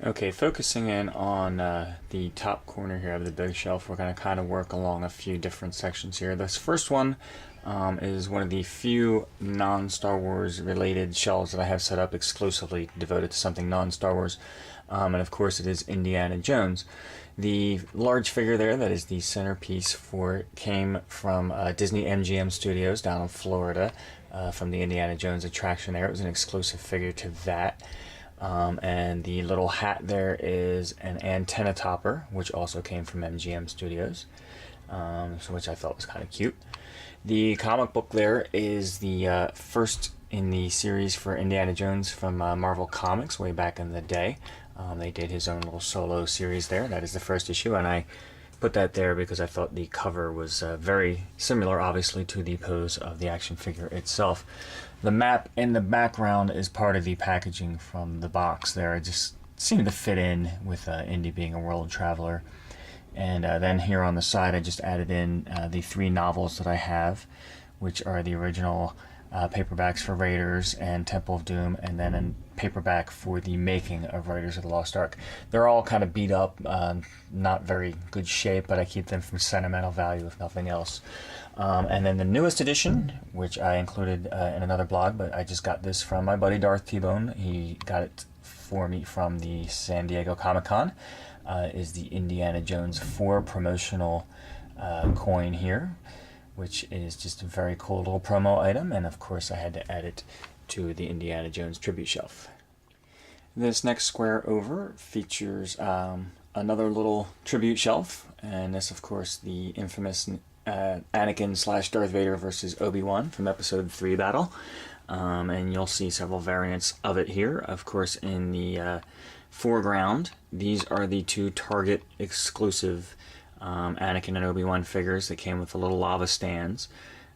Okay, focusing in on the top corner here of the big shelf, we're going to kind of work along a few different sections here. This first one is one of the few non-Star Wars related shelves that I have set up exclusively devoted to something non-Star Wars. And of course it is Indiana Jones. The large figure there, that is the centerpiece for it, came from Disney MGM Studios down in Florida, from the Indiana Jones attraction there. It was an exclusive figure to that. And the little hat there is an antenna topper, which also came from MGM Studios, which I thought was kind of cute. The comic book there is the first in the series for Indiana Jones from Marvel Comics way back in the day. They did his own little solo series there. That is the first issue, and I put that there because I thought the cover was very similar, obviously, to the pose of the action figure itself. The map in the background is part of the packaging from the box there. It just seemed to fit in with Indy being a world traveler. And then here on the side, I just added in the 3 novels that I have, which are the original paperbacks for Raiders and Temple of Doom, and then a paperback for the making of Raiders of the Lost Ark. They're all kind of beat up, not very good shape, but I keep them from sentimental value, if nothing else. And then the newest edition, which I included in another blog, but I just got this from my buddy Darth T-Bone. He got it for me from the San Diego Comic-Con, is the Indiana Jones 4 promotional coin here, which is just a very cool little promo item, and of course I had to add it to the Indiana Jones tribute shelf. This next square over features another little tribute shelf, and this, of course, the infamous Anakin / Darth Vader versus Obi-Wan from Episode 3 battle, and you'll see several variants of it here. Of course, in the foreground, these are the 2 Target exclusive Anakin and Obi-Wan figures that came with the little lava stands,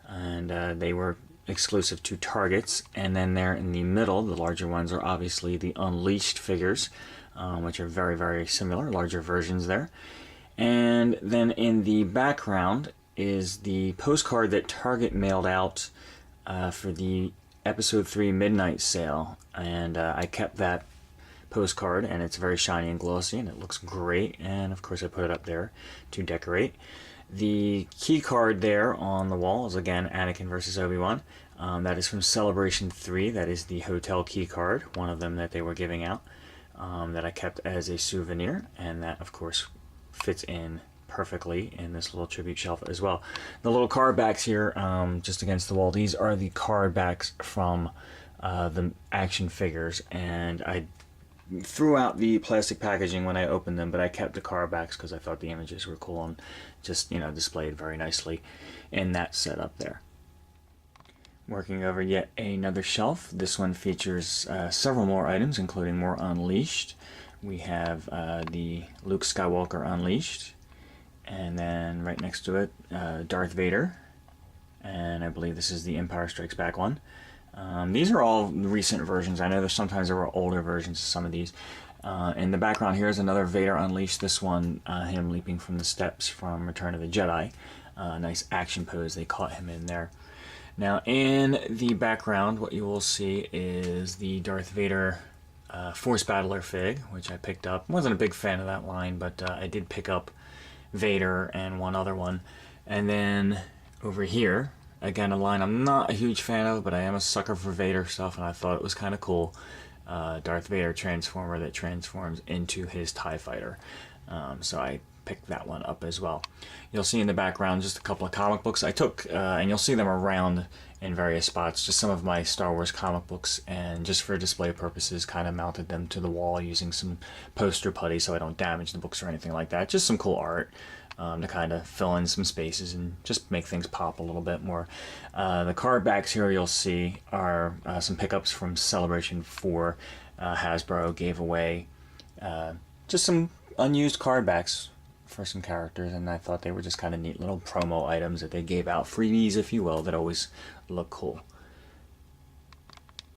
and they were exclusive to Targets. And then there in the middle, the larger ones are obviously the Unleashed figures, which are very, very similar, larger versions there. And then in the background is the postcard that Target mailed out for the Episode 3 Midnight Sale, and I kept that postcard, and it's very shiny and glossy, and it looks great, and of course I put it up there to decorate. The key card there on the wall is again Anakin versus Obi-Wan. That is from Celebration 3. That is the hotel key card, one of them that they were giving out, that I kept as a souvenir, and that of course fits in perfectly in this little tribute shelf as well. The little card backs here, just against the wall, these are the card backs from the action figures, and I threw out the plastic packaging when I opened them, but I kept the card backs because I thought the images were cool and just, displayed very nicely in that setup there. Working over yet another shelf, this one features several more items, including more Unleashed. We have the Luke Skywalker Unleashed, and then right next to it, Darth Vader, and I believe this is the Empire Strikes Back one. These are all recent versions. I know there were older versions of some of these. In the background here is another Vader Unleashed. This one, him leaping from the steps from Return of the Jedi. Nice action pose they caught him in there. Now in the background, what you will see is the Darth Vader Force Battler fig, which I picked up. Wasn't a big fan of that line, but I did pick up Vader and one other one. And then over here, again, a line I'm not a huge fan of, but I am a sucker for Vader stuff, and I thought it was kind of cool. Darth Vader Transformer that transforms into his TIE Fighter. So I picked that one up as well. You'll see in the background just a couple of comic books I took, and you'll see them around in various spots, just some of my Star Wars comic books, and just for display purposes kind of mounted them to the wall using some poster putty so I don't damage the books or anything like that. Just some cool art to kind of fill in some spaces and just make things pop a little bit more. The card backs here you'll see are some pickups from Celebration 4. Hasbro gave away just some unused card backs for some characters, and I thought they were just kind of neat little promo items that they gave out, freebies if you will, that always look cool.